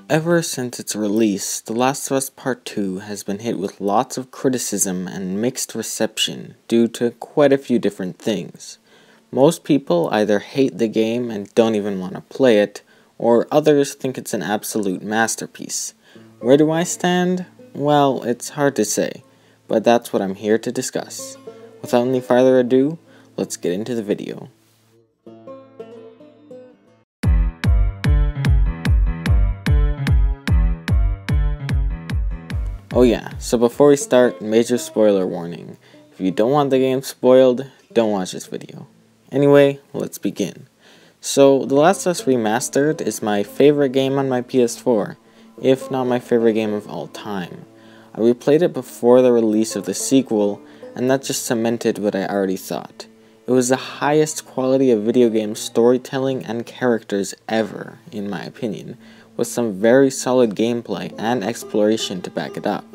Ever since its release, The Last of Us Part 2 has been hit with lots of criticism and mixed reception due to quite a few different things. Most people either hate the game and don't even want to play it, or others think it's an absolute masterpiece. Where do I stand? Well, it's hard to say, but that's what I'm here to discuss. Without any further ado, let's get into the video. Oh yeah, so before we start, major spoiler warning. If you don't want the game spoiled, don't watch this video. Anyway, let's begin. So, The Last of Us Remastered is my favorite game on my PS4, if not my favorite game of all time. I replayed it before the release of the sequel, and that just cemented what I already thought. It was the highest quality of video game storytelling and characters ever, in my opinion, with some very solid gameplay and exploration to back it up.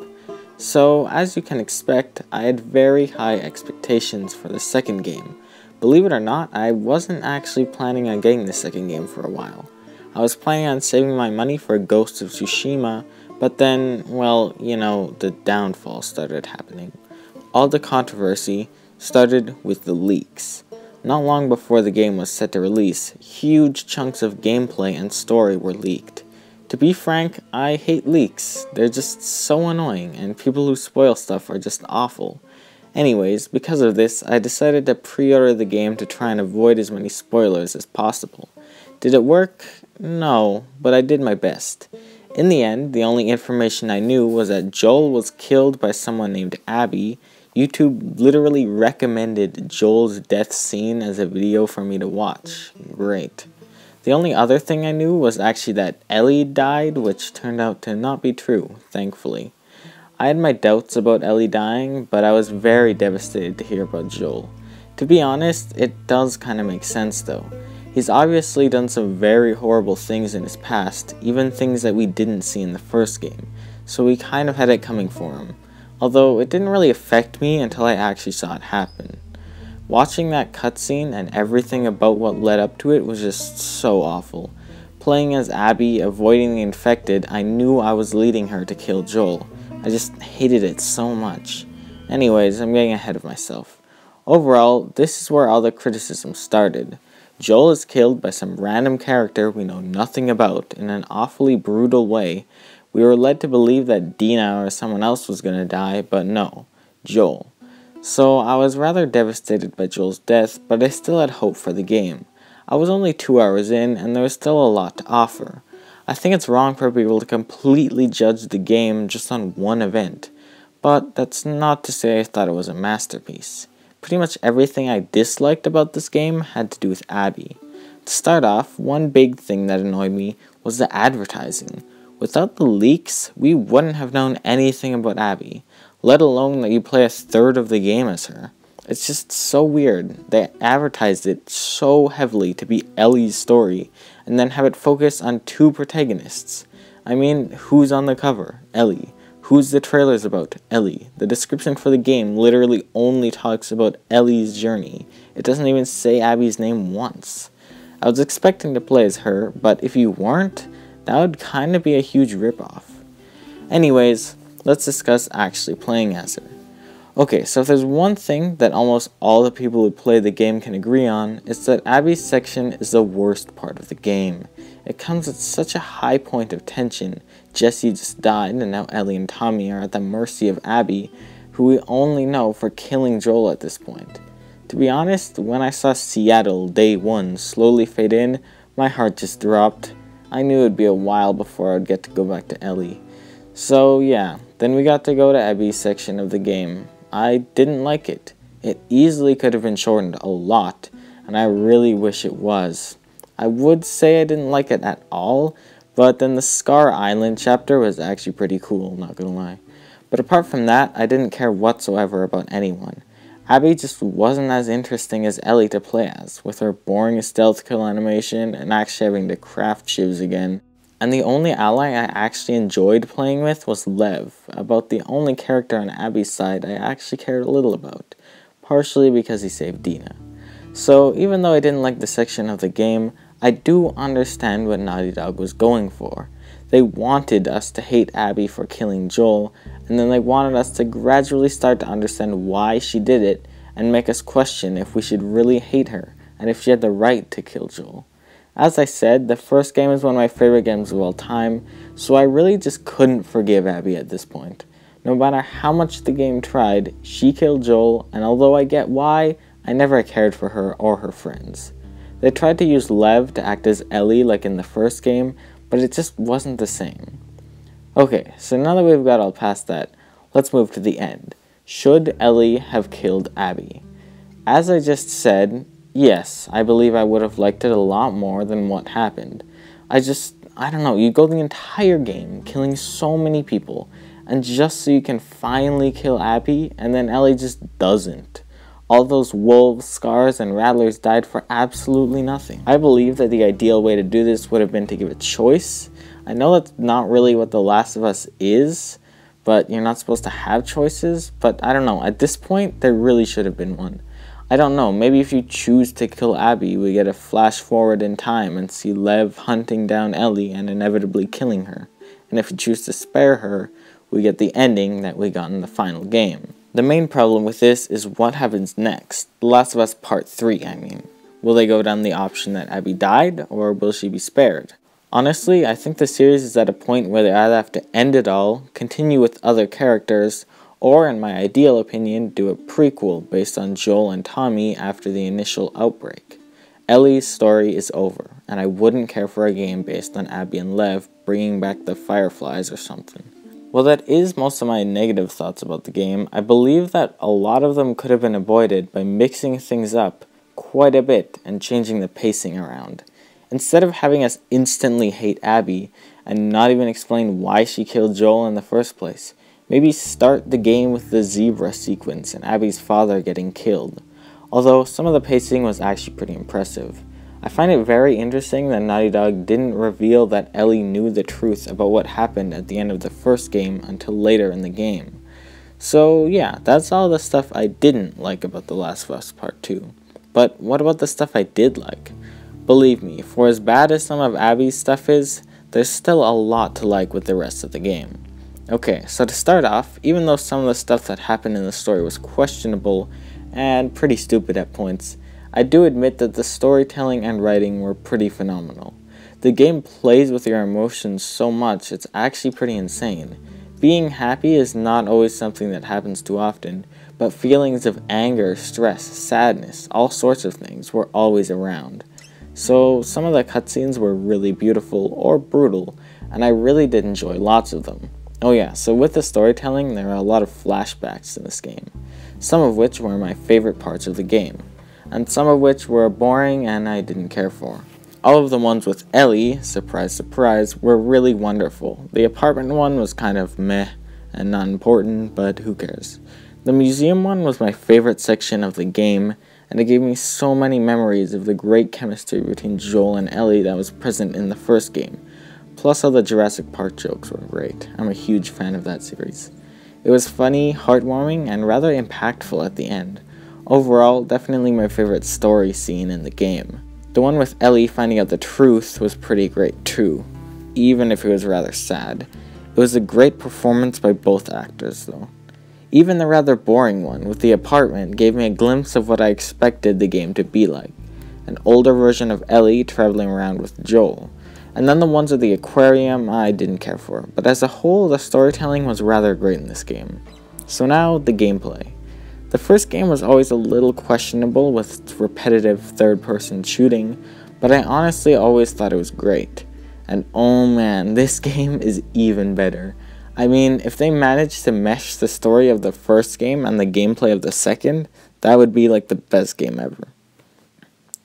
So, as you can expect, I had very high expectations for the second game. Believe it or not, I wasn't actually planning on getting the second game for a while. I was planning on saving my money for Ghost of Tsushima, but then, well, the downfall started happening. All the controversy started with the leaks. Not long before the game was set to release, huge chunks of gameplay and story were leaked. To be frank, I hate leaks. They're just so annoying, and people who spoil stuff are just awful. Anyways, because of this, I decided to pre-order the game to try and avoid as many spoilers as possible. Did it work? No, but I did my best. In the end, the only information I knew was that Joel was killed by someone named Abby. YouTube literally recommended Joel's death scene as a video for me to watch. Great. The only other thing I knew was actually that Ellie died, which turned out to not be true, thankfully. I had my doubts about Ellie dying, but I was very devastated to hear about Joel. To be honest, it does kinda make sense though. He's obviously done some very horrible things in his past, even things that we didn't see in the first game, so we kind of had it coming for him. Although it didn't really affect me until I actually saw it happen. Watching that cutscene and everything about what led up to it was just so awful. Playing as Abby, avoiding the infected, I knew I was leading her to kill Joel. I just hated it so much. Anyways, I'm getting ahead of myself. Overall, this is where all the criticism started. Joel is killed by some random character we know nothing about in an awfully brutal way. We were led to believe that Dina or someone else was gonna die, but no, Joel. So I was rather devastated by Joel's death, but I still had hope for the game. I was only 2 hours in, and there was still a lot to offer. I think it's wrong for people to completely judge the game just on one event, but that's not to say I thought it was a masterpiece. Pretty much everything I disliked about this game had to do with Abby. To start off, one big thing that annoyed me was the advertising. Without the leaks, we wouldn't have known anything about Abby, let alone that you play a third of the game as her. It's just so weird. They advertised it so heavily to be Ellie's story, and then have it focus on two protagonists. I mean, who's on the cover? Ellie. Who's the trailers about? Ellie. The description for the game literally only talks about Ellie's journey. It doesn't even say Abby's name once. I was expecting to play as her, but if you weren't, that would kind of be a huge ripoff. Anyways, let's discuss actually playing as her. Okay, so if there's one thing that almost all the people who play the game can agree on, it's that Abby's section is the worst part of the game. It comes at such a high point of tension. Jesse just died, and now Ellie and Tommy are at the mercy of Abby, who we only know for killing Joel at this point. To be honest, when I saw Seattle Day 1 slowly fade in, my heart just dropped. I knew it would be a while before I would get to go back to Ellie. So yeah, then we got to go to Abby's section of the game. I didn't like it. It easily could have been shortened a lot, and I really wish it was. I would say I didn't like it at all, but then the Scar Island chapter was actually pretty cool, not gonna lie. But apart from that, I didn't care whatsoever about anyone. Abby just wasn't as interesting as Ellie to play as, with her boring stealth kill animation and actually having to craft shivs again. And the only ally I actually enjoyed playing with was Lev, about the only character on Abby's side I actually cared a little about, partially because he saved Dina. So even though I didn't like the section of the game, I do understand what Naughty Dog was going for. They wanted us to hate Abby for killing Joel, and then they wanted us to gradually start to understand why she did it and make us question if we should really hate her and if she had the right to kill Joel. As I said, the first game is one of my favorite games of all time, so I really just couldn't forgive Abby at this point. No matter how much the game tried, she killed Joel, and although I get why, I never cared for her or her friends. They tried to use Lev to act as Ellie like in the first game, but it just wasn't the same. Okay, so now that we've got all past that, let's move to the end. Should Ellie have killed Abby? As I just said, yes, I believe I would have liked it a lot more than what happened. I don't know, you go the entire game killing so many people, and just so you can finally kill Abby, and then Ellie just doesn't. All those wolves, scars, and rattlers died for absolutely nothing. I believe that the ideal way to do this would have been to give a choice. I know that's not really what The Last of Us is, but you're not supposed to have choices, but I don't know, at this point, there really should have been one. I don't know, maybe if you choose to kill Abby, we get a flash forward in time and see Lev hunting down Ellie and inevitably killing her. And if you choose to spare her, we get the ending that we got in the final game. The main problem with this is what happens next. The Last of Us Part 3, I mean. Will they go down the option that Abby died, or will she be spared? Honestly, I think the series is at a point where they either have to end it all, continue with other characters, or, in my ideal opinion, do a prequel based on Joel and Tommy after the initial outbreak. Ellie's story is over, and I wouldn't care for a game based on Abby and Lev bringing back the Fireflies or something. Well, that is most of my negative thoughts about the game. I believe that a lot of them could have been avoided by mixing things up quite a bit and changing the pacing around. Instead of having us instantly hate Abby and not even explain why she killed Joel in the first place, maybe start the game with the zebra sequence and Abby's father getting killed. Although some of the pacing was actually pretty impressive. I find it very interesting that Naughty Dog didn't reveal that Ellie knew the truth about what happened at the end of the first game until later in the game. So yeah, that's all the stuff I didn't like about The Last of Us Part 2. But what about the stuff I did like? Believe me, for as bad as some of Abby's stuff is, there's still a lot to like with the rest of the game. Okay, so to start off, even though some of the stuff that happened in the story was questionable and pretty stupid at points, I do admit that the storytelling and writing were pretty phenomenal. The game plays with your emotions so much, it's actually pretty insane. Being happy is not always something that happens too often, but feelings of anger, stress, sadness, all sorts of things were always around. So some of the cutscenes were really beautiful or brutal, and I really did enjoy lots of them. Oh yeah, so with the storytelling, there are a lot of flashbacks in this game, some of which were my favorite parts of the game, and some of which were boring and I didn't care for. All of the ones with Ellie, surprise surprise, were really wonderful. The apartment one was kind of meh and not important, but who cares. The museum one was my favorite section of the game, and it gave me so many memories of the great chemistry between Joel and Ellie that was present in the first game. Plus all the Jurassic Park jokes were great. I'm a huge fan of that series. It was funny, heartwarming, and rather impactful at the end. Overall, definitely my favorite story scene in the game. The one with Ellie finding out the truth was pretty great too, even if it was rather sad. It was a great performance by both actors though. Even the rather boring one with the apartment gave me a glimpse of what I expected the game to be like. An older version of Ellie traveling around with Joel. And then the ones with the aquarium I didn't care for, but as a whole the storytelling was rather great in this game. So now, the gameplay. The first game was always a little questionable with repetitive third-person shooting, but I honestly always thought it was great. And oh man, this game is even better. I mean, if they managed to mesh the story of the first game and the gameplay of the second, that would be like the best game ever.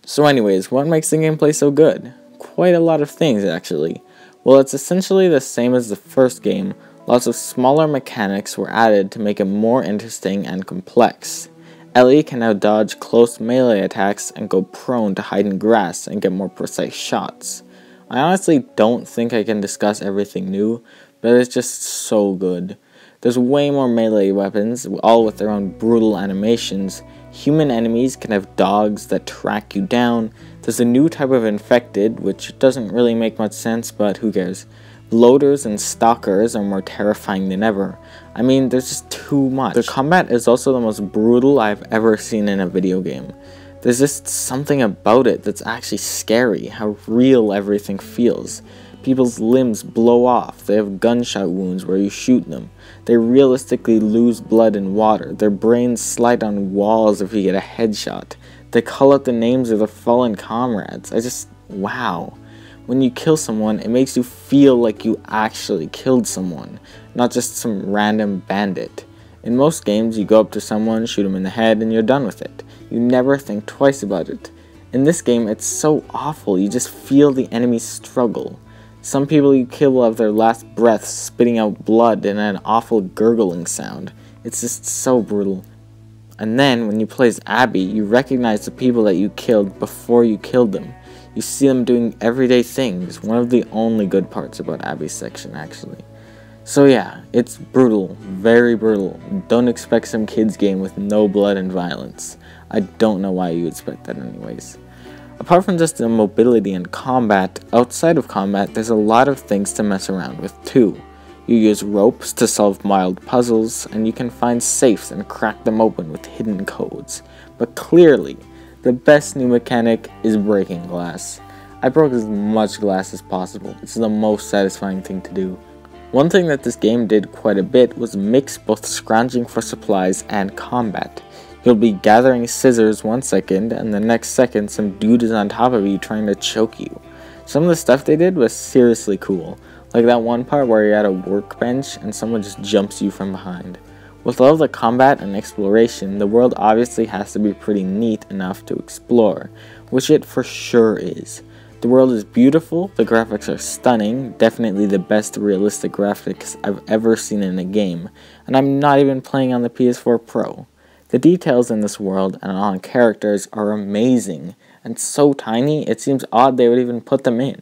So anyways, what makes the gameplay so good? Quite a lot of things actually. Well, it's essentially the same as the first game. Lots of smaller mechanics were added to make it more interesting and complex. Ellie can now dodge close melee attacks and go prone to hide in grass and get more precise shots. I honestly don't think I can discuss everything new, but it's just so good. There's way more melee weapons, all with their own brutal animations. Human enemies can have dogs that track you down. There's a new type of infected, which doesn't really make much sense, but who cares. Bloaters and stalkers are more terrifying than ever. I mean, there's just too much. The combat is also the most brutal I've ever seen in a video game. There's just something about it that's actually scary, how real everything feels. People's limbs blow off, they have gunshot wounds where you shoot them. They realistically lose blood in water, their brains slide on walls if you get a headshot. They call out the names of their fallen comrades. Wow. When you kill someone, it makes you feel like you actually killed someone, not just some random bandit. In most games, you go up to someone, shoot them in the head, and you're done with it. You never think twice about it. In this game, it's so awful, you just feel the enemy struggle. Some people you kill will have their last breaths spitting out blood and an awful gurgling sound. It's just so brutal. And then, when you play as Abby, you recognize the people that you killed before you killed them. You see them doing everyday things, one of the only good parts about Abby's section, actually. So yeah, it's brutal, very brutal. Don't expect some kids game with no blood and violence. I don't know why you expect that anyways. Apart from just the mobility and combat, outside of combat, there's a lot of things to mess around with too. You use ropes to solve mild puzzles, and you can find safes and crack them open with hidden codes. But clearly, the best new mechanic is breaking glass. I broke as much glass as possible. It's the most satisfying thing to do. One thing that this game did quite a bit was mix both scrounging for supplies and combat. You'll be gathering scissors 1 second, and the next second some dude is on top of you trying to choke you. Some of the stuff they did was seriously cool, like that one part where you're at a workbench and someone just jumps you from behind. With all the combat and exploration, the world obviously has to be pretty neat enough to explore, which it for sure is. The world is beautiful, the graphics are stunning, definitely the best realistic graphics I've ever seen in a game, and I'm not even playing on the PS4 Pro. The details in this world and on characters are amazing, and so tiny it seems odd they would even put them in.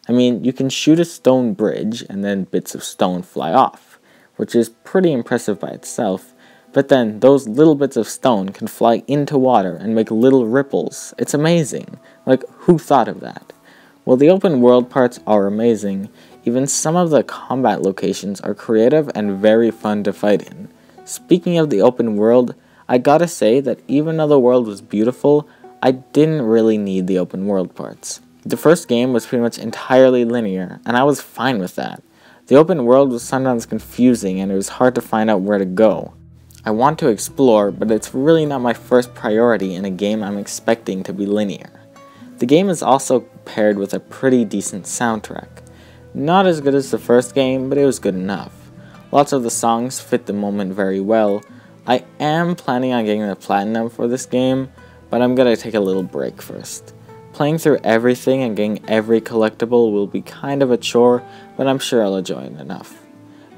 I mean, you can shoot a stone bridge and then bits of stone fly off, which is pretty impressive by itself, but then those little bits of stone can fly into water and make little ripples. It's amazing. Like, who thought of that? Well, the open world parts are amazing. Even some of the combat locations are creative and very fun to fight in. Speaking of the open world, I gotta say that even though the world was beautiful, I didn't really need the open world parts. The first game was pretty much entirely linear, and I was fine with that. The open world was sometimes confusing and it was hard to find out where to go. I want to explore, but it's really not my first priority in a game I'm expecting to be linear. The game is also paired with a pretty decent soundtrack. Not as good as the first game, but it was good enough. Lots of the songs fit the moment very well. I am planning on getting the platinum for this game, but I'm gonna take a little break first. Playing through everything and getting every collectible will be kind of a chore, but I'm sure I'll enjoy it enough.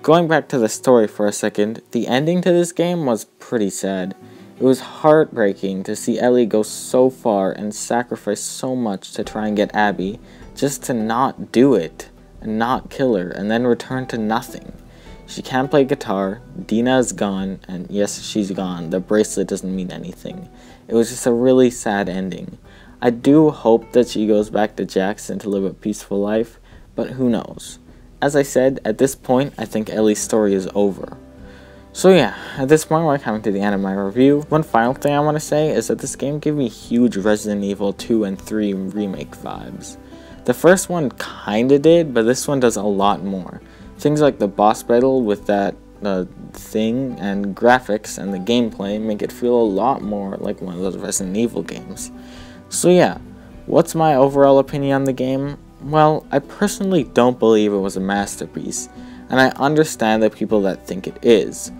Going back to the story for a second, the ending to this game was pretty sad. It was heartbreaking to see Ellie go so far and sacrifice so much to try and get Abby, just to not do it, and not kill her, and then return to nothing. She can't play guitar, Dina is gone, and yes, she's gone, the bracelet doesn't mean anything. It was just a really sad ending. I do hope that she goes back to Jackson to live a peaceful life, but who knows. As I said, at this point, I think Ellie's story is over. So yeah, at this point we're coming to the end of my review. One final thing I want to say is that this game gave me huge Resident Evil 2 and 3 remake vibes. The first one kinda did, but this one does a lot more. Things like the boss battle with that thing and graphics and the gameplay make it feel a lot more like one of those Resident Evil games. So yeah, what's my overall opinion on the game? Well, I personally don't believe it was a masterpiece, and I understand the people that think it is.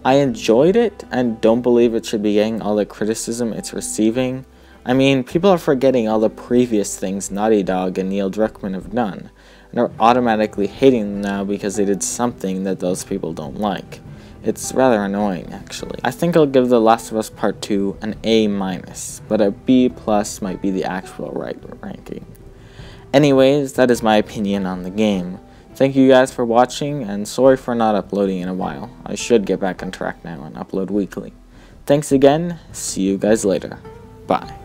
I enjoyed it and don't believe it should be getting all the criticism it's receiving. I mean, people are forgetting all the previous things Naughty Dog and Neil Druckmann have done, and are automatically hating them now because they did something that those people don't like. It's rather annoying, actually. I think I'll give The Last of Us Part 2 an A-, but a B+ might be the actual right ranking. Anyways, that is my opinion on the game. Thank you guys for watching, and sorry for not uploading in a while. I should get back on track now and upload weekly. Thanks again, see you guys later. Bye.